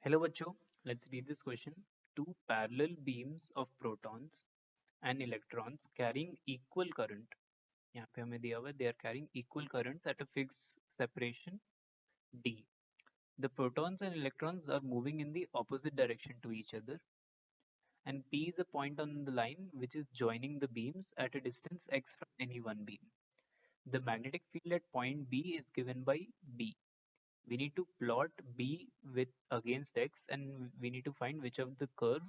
Hello बच्चों, let's read this question. Two parallel beams of protons and electrons carrying equal current. यहाँ पे हमें दिया हुआ है they are carrying equal currents at a fixed separation d. The protons and electrons are moving in the opposite direction to each other, and P is a point on the line which is joining the beams at a distance x from any one beam. The magnetic field at point B is given by B. We need to plot B with against x and we need to find which of the curve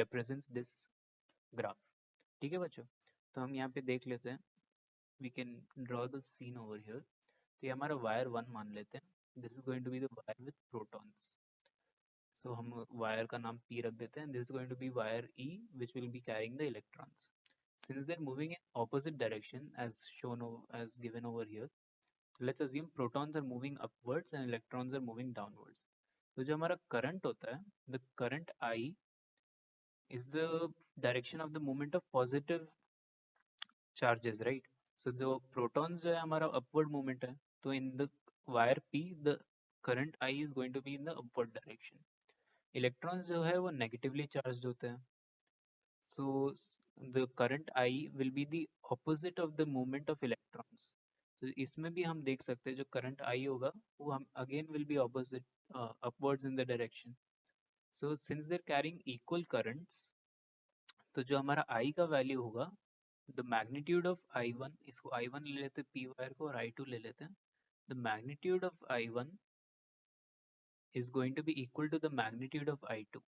represents this graph. ठीक है बच्चों, तो हम यहाँ पे देख लेते हैं. We can draw the scene over here. तो ये हमारा wire 1 मान लेते हैं. This is going to be the wire with protons. So हम wire का नाम P रख देते हैं. This is going to be wire E which will be carrying the electrons. Since they're moving in opposite direction as shown as given over here, let's assume protons are moving upwards and electrons are moving downwards. तो जो हमारा current होता है, the current I is the direction of the movement of positive charges, right? So जो protons जो है हमारा upward movement है, तो in the wire P the current I is going to be in the upward direction. Electrons जो है वो negatively charged होते हैं, so the current I will be the opposite of the movement of electrons. तो इसमें भी हम देख सकते हैं जो current I होगा वो हम again will be opposite upwards in the direction. So since they're carrying equal currents, तो जो हमारा I का वैल्यू होगा the magnitude of I1, इसको I1 ले लेते हैं P वायर को और I2 ले लेते हैं. The magnitude of I1 is going to be equal to the magnitude of I2.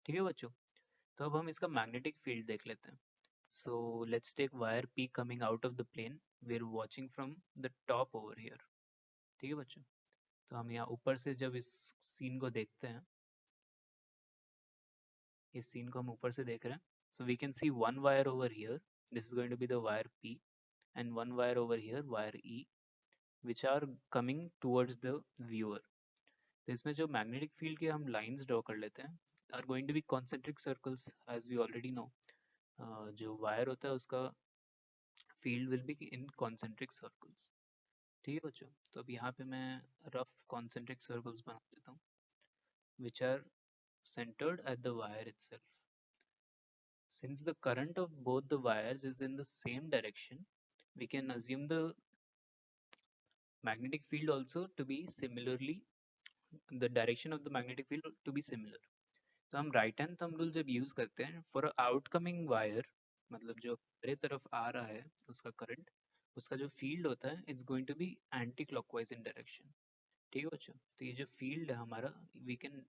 ठीक है बच्चों, तो अब हम इसका magnetic field देख लेते हैं. So let's take wire P coming out of the plane. We're watching from the top over here. ठीक है बच्चों, तो हम यहाँ ऊपर से जब इस सीन को देखते हैं, इस सीन को हम ऊपर से देख रहे हैं, so we can see one wire over here. This is going to be the wire P, and one wire over here, wire E, which are coming towards the viewer. तो इसमें जो मैग्नेटिक फील्ड के हम lines draw कर लेते हैं are going to be concentric circles as we already know. जो wire होता है उसका field will be in concentric circles. ठीक है बच्चों, तो अब यहाँ पे मैं रफ कॉन्सेंट्रिक सर्कल्स बना देता हूँ which are centered at the wire itself. Since the current of both the wires is in the same direction, we can assume the magnetic field also to be similarly, the direction of the magnetic field to be similar. तो हम right hand thumb rule जब use करते हैं for outcoming wire, मतलब जो हमारे तरफ आ रहा है उसका करंट, उसका जो फील्ड होता है it's going to be anti clockwise in direction. ठीक है बच्चों, तो ये जो फील्ड है हमारा we can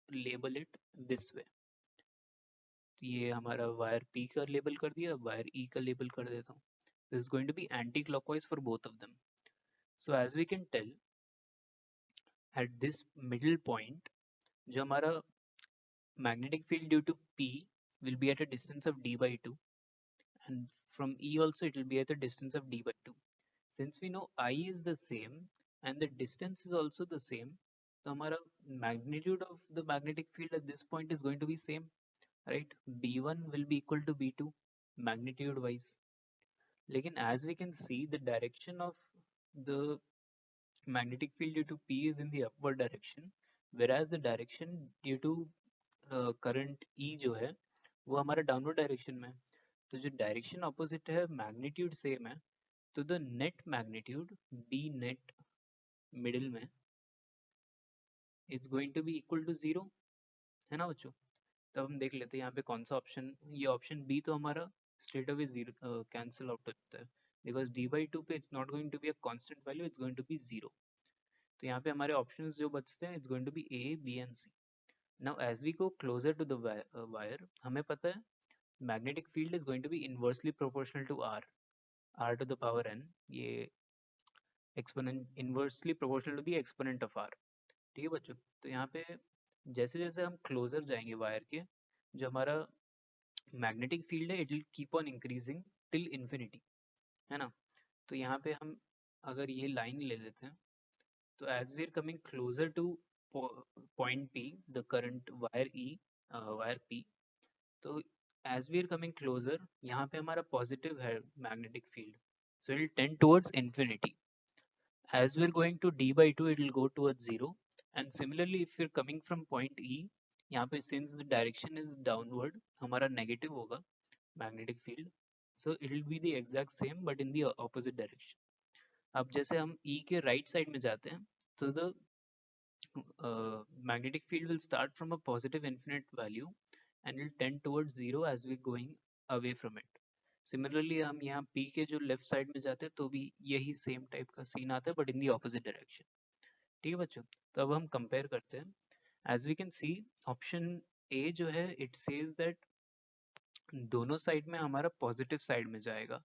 label it this way. तो ये हमारा वायर P का लेबल कर दिया, वायर E का लेबल कर देता हूँ. This is going to be anti clockwise for both of them. So as we can tell at this middle point, जो हमारा magnetic field due to P will be at a distance of d by 2, and from E also it will be at a distance of d by 2. Since we know I is the same and the distance is also the same, so our magnitude of the magnetic field at this point is going to be same, right? B1 will be equal to B2 magnitude wise. Lekin as we can see, the direction of the magnetic field due to P is in the upward direction, whereas the direction due to current E जो है वो हमारा downward direction में है. तो जो direction opposite है magnitude same है, तो the net magnitude B net middle में it's going to be equal to 0, है ना बच्चों? तब हम देख लेते हैं यहाँ पे कौन सा ऑप्शन, ये ऑप्शन बी तो हमारा straight away zero cancel out हो जाता है बिकॉज डी बाई टू पे it's not going to be a constant value, it's going to be 0. तो यहाँ पे हमारे ऑप्शंस जो बचते हैं it's going to be A B and C. Now as we go closer to the wire, हमें पता है magnetic field is going to be inversely proportional to r to the power n. ये exponent inversely proportional to the exponent of r. ठीक है बच्चों, तो यहाँ पे जैसे जैसे हम क्लोजर जाएंगे वायर के, जो हमारा मैग्नेटिक फील्ड है it will keep on increasing till infinity, है ना? तो यहाँ पे हम अगर ये लाइन ले लेते हैं, तो as we are coming closer to point P, the current wire E, wire P, तो as we are coming closer, यहाँ पे हमारा positive है magnetic field, so it will tend towards infinity. As we are going to d by 2, it will go towards 0, and similarly if you are coming from point E, यहाँ पे since the direction is downward हमारा negative होगा magnetic field, so it will be the exact same but in the opposite direction. अब जैसे हम ई के right side में जाते हैं तो the magnetic field will start from a positive infinite value and will tend towards zero as we going away from it. Similarly हम यहाँ P के जो लेफ्ट साइड में जाते हैं तो भी यही सेम टाइप का सीन आता है but in the opposite direction. ठीक है बच्चों, तो अब हम कंपेयर करते हैं. As we can see option A जो है इट सेज दैट दोनों साइड में हमारा पॉजिटिव साइड में जाएगा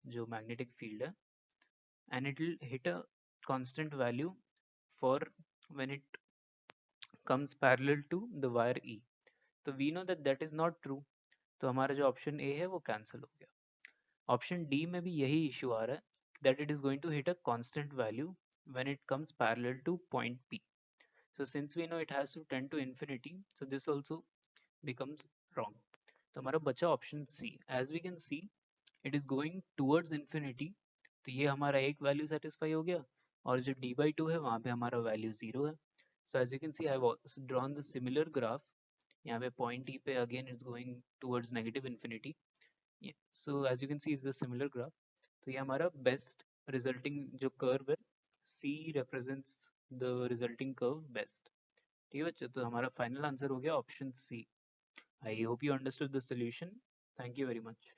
जो मैग्नेटिक फील्ड है and it will hit a constant value for when it comes parallel to the wire E. तो we know that that is not true. तो हमारा जो ऑप्शन ए है वो कैंसिल हो गया. ऑप्शन डी में भी यही इशू आ रहा है that it is going to hit a constant value when it comes parallel to point P. So since we know it has to tend to infinity, so this also becomes wrong. तो हमारा बचा option C. As we can see, it is going towards infinity. तो ये हमारा एक value satisfy हो गया और जो d by 2 है वहाँ पे हमारा वैल्यू 0 है. So as you can see, I have drawn the similar graph. यहाँ पे point E पे again it's going towards negative infinity. Yeah. So as you can see, it's a similar graph. तो ये हमारा best resulting जो curve है, C represents the resulting curve best. ठीक है बच्चों, तो हमारा final answer हो गया option C. I hope you understood the solution. Thank you very much.